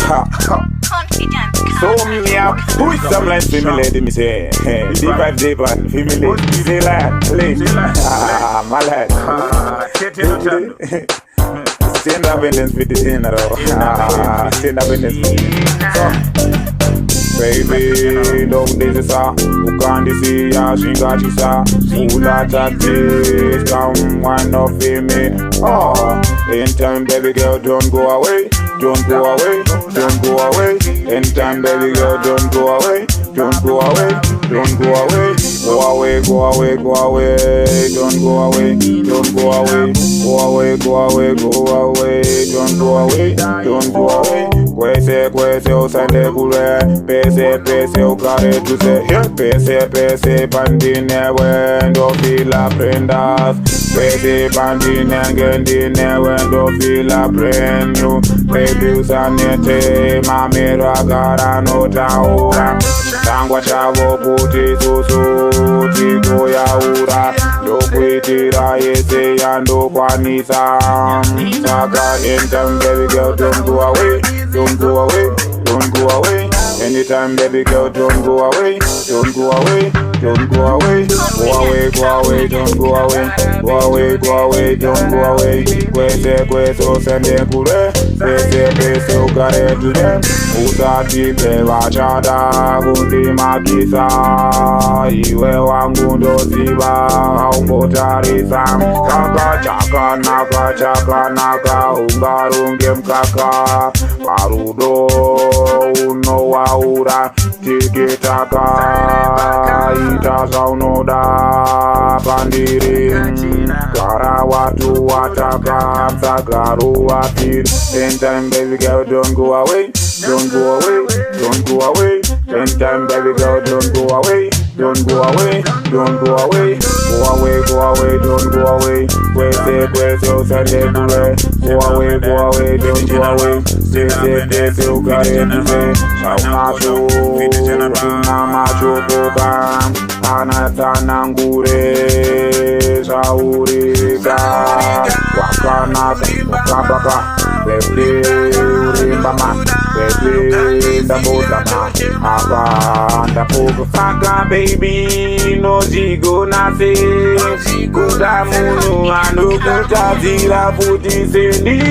Confident. So me up, push some lines for me lady, me say, hey, D5 J1, for me lady, say lad, play, my lad. Stand up and dance with the dinner, stand up and dance with the baby, don't this sa, who can't see ya, she got you sa, who like this, come one of me, oh, in time baby girl, don't go away, don't go away, don't go away, in time baby girl, don't go away, don't go away, don't go away, go away, go away, go away, don't go away, don't go away, go away, go away, go away, don't go away, don't go away. Kwese usande kule pese ukare tuse pese pandine wendo fila prendas pese pandine ngendine wendo fila prenyu baby usanete mamira gara no taura tangwa chavo kuti susu tikuyaura ndokuitira yese yandokwanisa saka anytime baby girl don't go away. Don't go away, don't go away. Anytime, baby girl, don't go away, don't go away, don't go away. Go away, go away, don't go away. Go away, go away, don't go away. Kwese, sende kule. Pese, ukare tude. Usati vachada, kundi makisa. Iwe wangu ndo siba, haumbotarisa. Chaka naka, ungarunge mkaka. Parudo uno waura tikitaka itaka unoda pandiri kara watu wataka msagaru wapiri anytime baby girl don't go away, don't go away, don't go away, anytime baby girl don't go away, don't go away, don't go away, go away, go away, don't go away, kwese usande kule, go away, don't go away, pese ukare tuse, macho kuka, anatana ngure, shaurika, wakanaka, wakabaka, pepe urimbama, pepe ndabotama, hapa ndapuka faka baby, no jigo nase, kuda munu anu kutazira puti sendi.